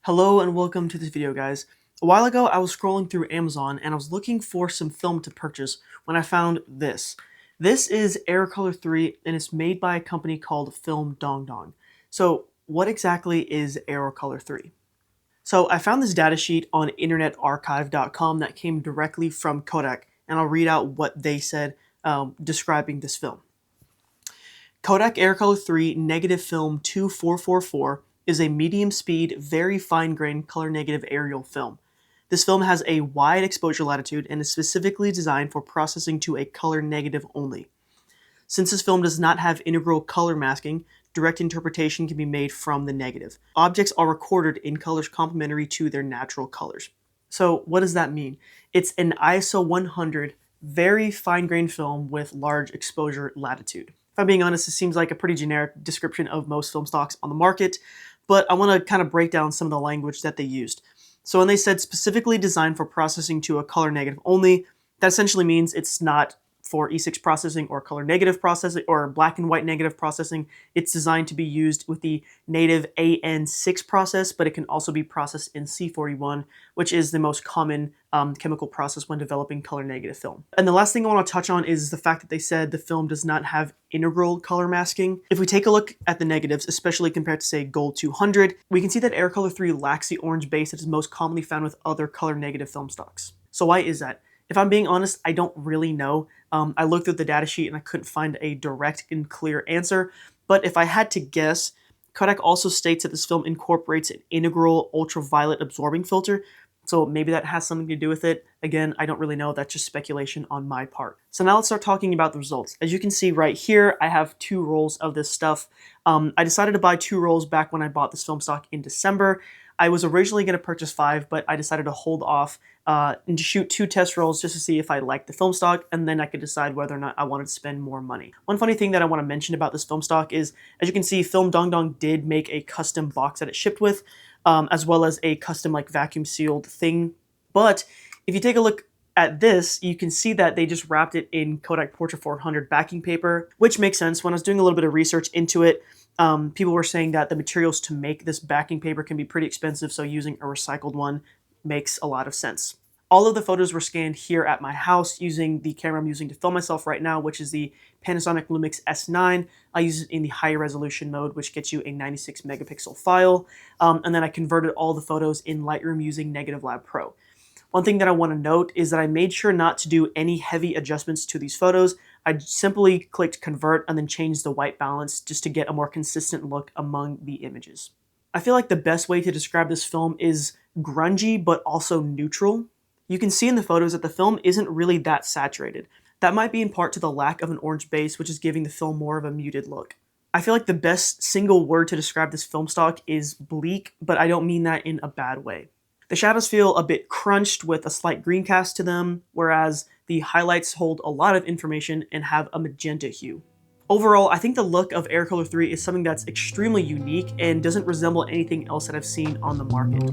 Hello and welcome to this video, guys. A while ago I was scrolling through Amazon and I was looking for some film to purchase when I found this. This is Aerocolor III and it's made by a company called Film Dong Dong. So what exactly is Aerocolor III? So I found this data sheet on internetarchive.com that came directly from Kodak, and I'll read out what they said describing this film. Kodak Aerocolor III negative film 2444 is a medium-speed, very fine-grained color-negative aerial film. This film has a wide exposure latitude and is specifically designed for processing to a color negative only. Since this film does not have integral color masking, direct interpretation can be made from the negative. Objects are recorded in colors complementary to their natural colors. So what does that mean? It's an ISO 100, very fine-grained film with large exposure latitude. If I'm being honest, this seems like a pretty generic description of most film stocks on the market, but I want to kind of break down some of the language that they used. So when they said specifically designed for processing to a color negative only, that essentially means it's not for E6 processing or color negative processing or black and white negative processing. It's designed to be used with the native AN6 process, but it can also be processed in C41, which is the most common chemical process when developing color negative film. And the last thing I want to touch on is the fact that they said the film does not have integral color masking. If we take a look at the negatives, especially compared to say Gold 200, we can see that Aerocolor III lacks the orange base that is most commonly found with other color negative film stocks. So why is that? If I'm being honest, I don't really know. I looked at the data sheet and I couldn't find a direct and clear answer, but if I had to guess, Kodak also states that this film incorporates an integral ultraviolet absorbing filter, so maybe that has something to do with it. Again, I don't really know, that's just speculation on my part. So now let's start talking about the results. As you can see right here, I have 2 rolls of this stuff. I decided to buy 2 rolls back when I bought this film stock in December. I was originally going to purchase 5, but I decided to hold off and to shoot 2 test rolls just to see if I liked the film stock, and then I could decide whether or not I wanted to spend more money. One funny thing that I want to mention about this film stock is, as you can see, Film Dong Dong did make a custom box that it shipped with, as well as a custom vacuum sealed thing. But if you take a look at this, you can see that they just wrapped it in Kodak Portra 400 backing paper, which makes sense. When I was doing a little bit of research into it, people were saying that the materials to make this backing paper can be pretty expensive, so using a recycled one makes a lot of sense. All of the photos were scanned here at my house using the camera I'm using to film myself right now, which is the Panasonic Lumix S9. I use it in the high resolution mode, which gets you a 96 megapixel file, and then I converted all the photos in Lightroom using Negative Lab Pro. One thing that I want to note is that I made sure not to do any heavy adjustments to these photos. I simply clicked convert and then changed the white balance just to get a more consistent look among the images. I feel like the best way to describe this film is grungy but also neutral. You can see in the photos that the film isn't really that saturated. That might be in part to the lack of an orange base, which is giving the film more of a muted look. I feel like the best single word to describe this film stock is bleak, but I don't mean that in a bad way. The shadows feel a bit crunched with a slight green cast to them, whereas the highlights hold a lot of information and have a magenta hue. Overall, I think the look of Aerocolor III is something that's extremely unique and doesn't resemble anything else that I've seen on the market.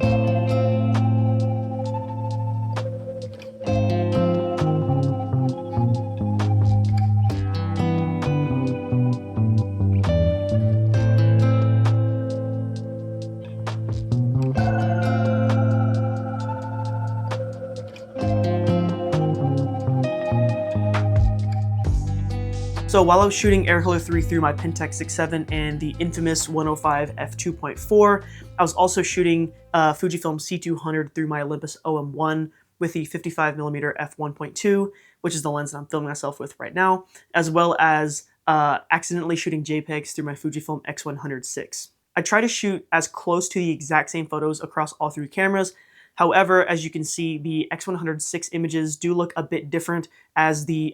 So while I was shooting Aerocolor III through my Pentax 6.7 and the infamous 105 f2.4, I was also shooting Fujifilm C200 through my Olympus OM1 with the 55mm f1.2, which is the lens that I'm filming myself with right now, as well as accidentally shooting JPEGs through my Fujifilm X100 VI. I try to shoot as close to the exact same photos across all 3 cameras. However, as you can see, the X100 VI images do look a bit different, as the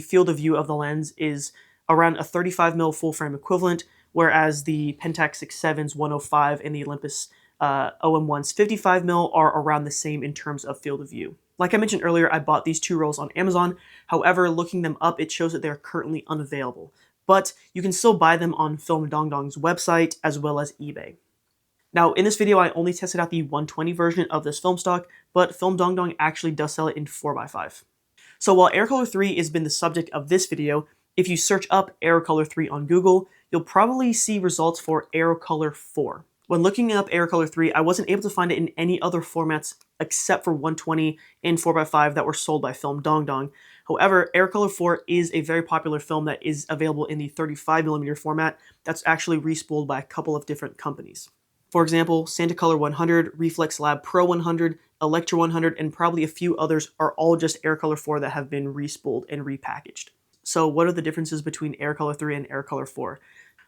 field of view of the lens is around a 35mm full frame equivalent, whereas the Pentax 6.7's 105 and the Olympus OM1's 55mm are around the same in terms of field of view. Like I mentioned earlier, I bought these 2 rolls on Amazon. However, looking them up, it shows that they're currently unavailable. But you can still buy them on Film Dong Dong's website as well as eBay. Now, in this video, I only tested out the 120 version of this film stock, but Film Dong Dong actually does sell it in 4x5. So while Aerocolor III has been the subject of this video, if you search up Aerocolor III on Google, you'll probably see results for Aerocolor IV. When looking up Aerocolor 3, I wasn't able to find it in any other formats except for 120 and 4x5 that were sold by Film Dong Dong. However, Aerocolor 4 is a very popular film that is available in the 35mm format that's actually respooled by a couple of different companies. For example, Santacolor 100, Reflex Lab Pro 100, Electra 100, and probably a few others are all just Aerocolor 4 that have been respooled and repackaged. So what are the differences between Aerocolor 3 and Aerocolor 4?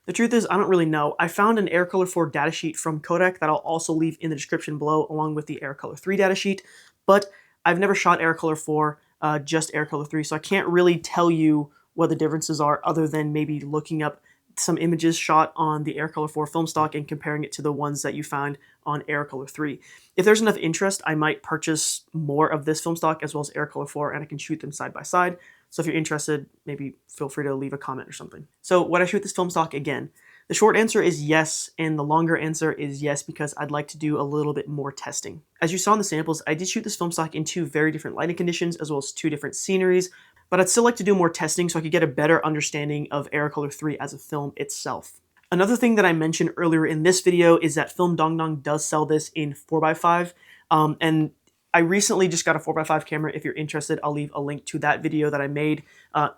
The truth is, I don't really know. I found an Aerocolor 4 datasheet from Kodak that I'll also leave in the description below along with the Aerocolor 3 datasheet, but I've never shot Aerocolor 4, just Aerocolor 3, so I can't really tell you what the differences are other than maybe looking up some images shot on the Aerocolor 4 film stock and comparing it to the ones that you find on Aerocolor 3. If there's enough interest, I might purchase more of this film stock as well as Aerocolor 4, and I can shoot them side by side. So if you're interested, maybe feel free to leave a comment or something. So would I shoot this film stock again? The short answer is yes, and the longer answer is yes, because I'd like to do a little bit more testing. As you saw in the samples, I did shoot this film stock in 2 very different lighting conditions as well as 2 different sceneries, but I'd still like to do more testing so I could get a better understanding of Aerocolor 3 as a film itself. Another thing that I mentioned earlier in this video is that Film Dong Dong does sell this in 4x5, and I recently just got a 4x5 camera. If you're interested, I'll leave a link to that video that I made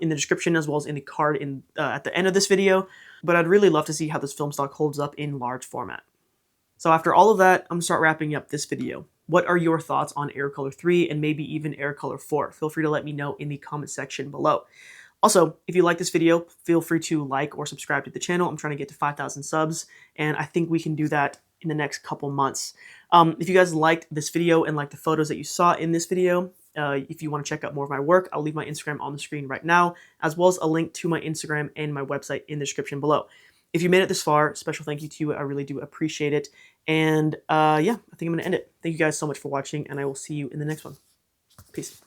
in the description as well as in the card at the end of this video. But I'd really love to see how this film stock holds up in large format. So after all of that, I'm going to start wrapping up this video. What are your thoughts on Aerocolor 3 and maybe even Aerocolor 4? Feel free to let me know in the comment section below. Also, if you like this video, feel free to like or subscribe to the channel. I'm trying to get to 5,000 subs, and I think we can do that in the next couple months. If you guys liked this video and liked the photos that you saw in this video, if you want to check out more of my work, I'll leave my Instagram on the screen right now, as well as a link to my Instagram and my website in the description below. If you made it this far, special thank you to you. I really do appreciate it. And yeah, I think I'm going to end it. Thank you guys so much for watching, and I will see you in the next one. Peace.